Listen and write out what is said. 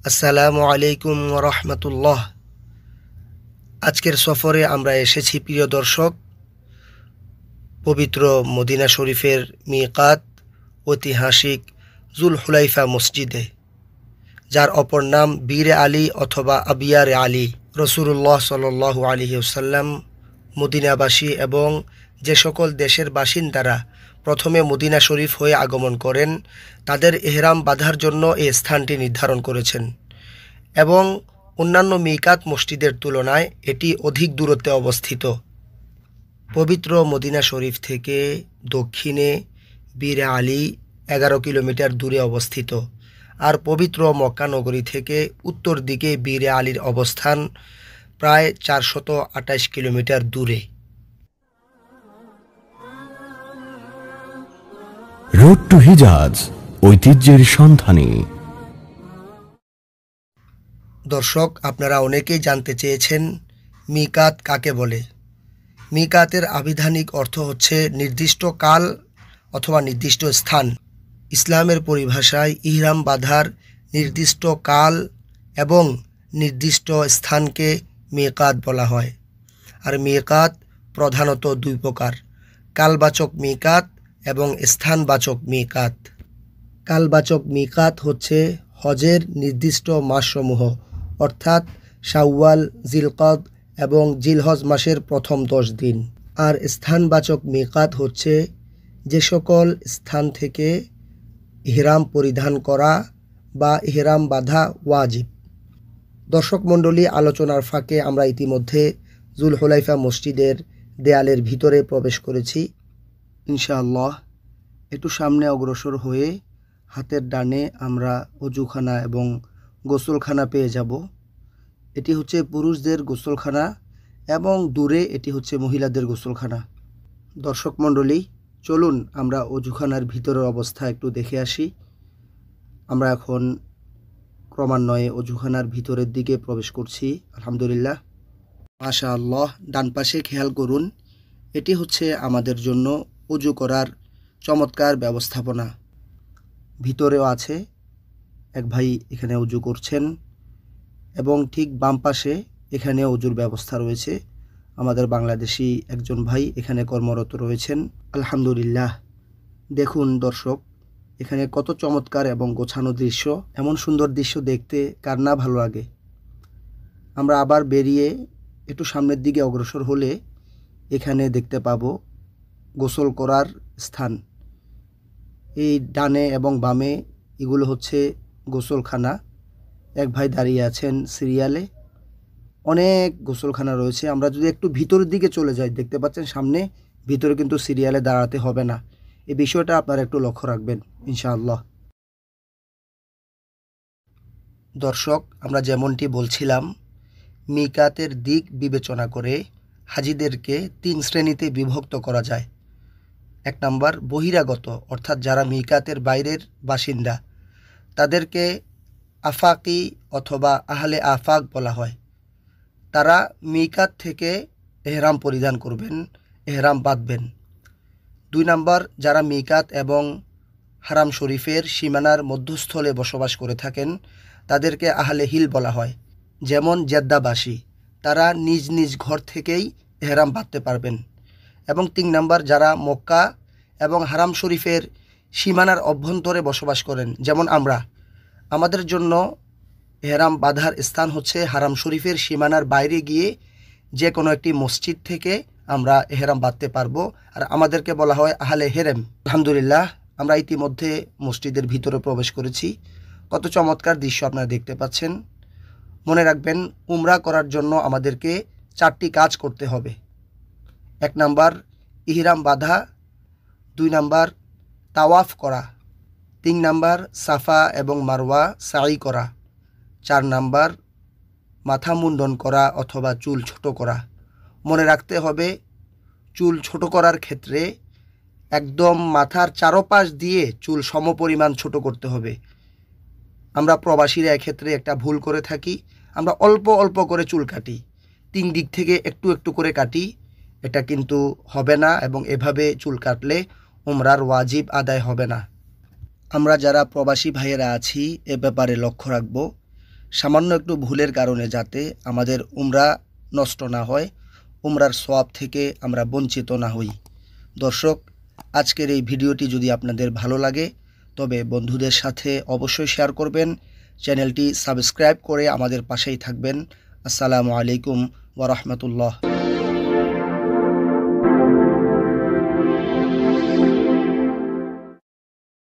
আসসালামু আলাইকুম রহমতুল্লাহ। আজকের সফরে আমরা এসেছি প্রিয় দর্শক, পবিত্র মদিনা শরীফের মিকাত ঐতিহাসিক জুল হুলাইফা মসজিদে, যার অপর নাম বীরে আলী অথবা আবিয়ারে আলী। রসুল্লাহ সাল্লাল্লাহু আলাইহি ওয়াসাল্লাম মদিনাবাসী এবং যে সকল দেশের বাসিন্দারা প্রথমে মদিনা শরীফ হয়ে আগমন করেন তাদের ইহরাম বাঁধার জন্য এই স্থানটি নির্ধারণ করেছেন এবং অন্যান্য মিকাত মসজিদের তুলনায় এটি অধিক দূরত্বে অবস্থিত। পবিত্র মদিনা শরীফ থেকে দক্ষিণে বীরে আলী 11 কিলোমিটার দূরে অবস্থিত, আর পবিত্র মক্কা নগরী থেকে উত্তর দিকে বীরে আলীর অবস্থান প্রায় 428 কিলোমিটার দূরে। রোড টু হিজাজ, ঐতিহ্যের সন্ধানে। দর্শক, আপনারা অনেকেই জানতে চেয়েছেন মিকাত কাকে বলে। মিকাতের আবিধানিক অর্থ হচ্ছে নির্দিষ্ট কাল অথবা নির্দিষ্ট স্থান। ইসলামের পরিভাষায় ইহরাম বাঁধার নির্দিষ্ট কাল এবং নির্দিষ্ট স্থানকে মিকাত বলা হয়। আর মিকাত প্রধানত দুই প্রকার: কালবাচক মিকাত এবং স্থানবাচক মিকাত। কালবাচক মিকাত হচ্ছে হজের নির্দিষ্ট মাসসমূহ, অর্থাৎ শাওয়াল, জিলকদ এবং জিলহজ মাসের প্রথম 10 দিন। আর স্থানবাচক মিকাত হচ্ছে যে সকল স্থান থেকে ইহরাম পরিধান করা বা ইহরাম বাঁধা ওয়াজিব। দর্শক মণ্ডলী, আলোচনার ফাঁকে আমরা ইতিমধ্যে জুল হুলাইফা মসজিদের দেয়ালের ভিতরে প্রবেশ করেছি। ইনশাআল্লাহ একটু সামনে অগ্রসর হয়ে হাতের ডানে আমরা অজুখানা এবং গোসলখানা পেয়ে যাব। এটি হচ্ছে পুরুষদের গোসলখানা এবং দূরে এটি হচ্ছে মহিলাদের গোসলখানা। দর্শক মণ্ডলী, চলুন আমরা অজুখানার ভিতরের অবস্থা একটু দেখে আসি। আমরা এখন ক্রমান্বয়ে অজুখানার ভিতরের দিকে প্রবেশ করছি। আলহামদুলিল্লাহ, মাশাআল্লাহ। ডান পাশে খেয়াল করুন, এটি হচ্ছে আমাদের জন্য অজু করার চমৎকার ব্যবস্থাপনা। ভিতরেও আছে এক ভাই এখানে অজু করছেন এবং ঠিক বাম পাশে এখানে অজুর ব্যবস্থা রয়েছে। আমাদের বাংলাদেশি একজন ভাই এখানে কর্মরত রয়েছেন। আলহামদুলিল্লাহ। দেখুন দর্শক, এখানে কত চমৎকার এবং গোছানো দৃশ্য। এমন সুন্দর দৃশ্য দেখতে কার না ভালো লাগে। আমরা আবার বেরিয়ে একটু সামনের দিকে অগ্রসর হলে এখানে দেখতে পাবো গোসল করার স্থান। এই ডানে এবং বামে এগুলো হচ্ছে গোসলখানা। এক ভাই দাঁড়িয়ে আছেন সিরিয়ালে। অনেক গোসলখানা রয়েছে। আমরা যদি একটু ভিতরের দিকে চলে যাই, দেখতে পাচ্ছেন সামনে, ভিতরে কিন্তু সিরিয়ালে দাঁড়াতে হবে না। এই বিষয়টা আপনারা একটু লক্ষ্য রাখবেন ইনশাআল্লাহ। দর্শক, আমরা যেমনটি বলছিলাম, মিকাতের দিক বিবেচনা করে হাজিদেরকে 3 শ্রেণীতে বিভক্ত করা যায়। 1 নম্বর বহিরাগত, অর্থাৎ যারা মিকাতের বাইরের বাসিন্দা, তাদেরকে আফাকি অথবা আহলে আফাক বলা হয়। তারা মিকাত থেকে এহরাম পরিধান করবেন, এহরাম বাঁধবেন। 2 নম্বর যারা মিকাত এবং হারাম শরীফের সীমানার মধ্যস্থলে বসবাস করে থাকেন, তাদেরকে আহলে হিল বলা হয়। যেমন জেদ্দাবাসী, তারা নিজ নিজ ঘর থেকেই এহরাম বাঁধতে পারবেন। এবং 3 নম্বর যারা মক্কা এবং হারাম শরীফের সীমানার অভ্যন্তরে বসবাস করেন, যেমন আমরা, আমাদের জন্য এহরাম বাঁধার স্থান হচ্ছে হারাম শরীফের সীমানার বাইরে গিয়ে যে কোনো একটি মসজিদ থেকে আমরা এহরাম বাঁধতে পারবো, আর আমাদেরকে বলা হয় আহলে হেরেম। আলহামদুলিল্লাহ, আমরা ইতিমধ্যে মসজিদের ভিতরে প্রবেশ করেছি। কত চমৎকার দৃশ্য আপনারা দেখতে পাচ্ছেন। মনে রাখবেন, উমরা করার জন্য আমাদেরকে 4টি কাজ করতে হবে। 1 নম্বর ইহরাম বাঁধা, 2 নম্বর তাওয়াফ করা, 3 নম্বর সাফা এবং মারওয়া সাই করা, 4 নম্বর মাথা মুন্ডন করা অথবা চুল ছোট করা। মনে রাখতে হবে, চুল ছোট করার ক্ষেত্রে একদম মাথার চারপাশ দিয়ে চুল সমপরিমাণ ছোট করতে হবে। আমরা প্রবাসীরা এক্ষেত্রে একটা ভুল করে থাকি, আমরা অল্প অল্প করে চুল কাটি, 3 দিক থেকে একটু একটু করে কাটি। এটা কিন্তু হবে না এবং এভাবে চুল কাটলে উমরার ওয়াজিব আদায় হবে না। আমরা যারা প্রবাসী ভাইয়েরা আছি এ ব্যাপারে লক্ষ্য রাখব। সামান্য একটু ভুলের কারণে যাতে আমাদের উমরা নষ্ট না হয়, উমরার সওয়াব থেকে আমরা বঞ্চিত না হই। দর্শক, আজকের এই ভিডিওটি যদি আপনাদের ভালো লাগে তবে বন্ধুদের সাথে অবশ্যই শেয়ার করবেন, চ্যানেলটি সাবস্ক্রাইব করে আমাদের পাশেই থাকবেন। আসসালামু আলাইকুম ওয়া রাহমাতুল্লাহ।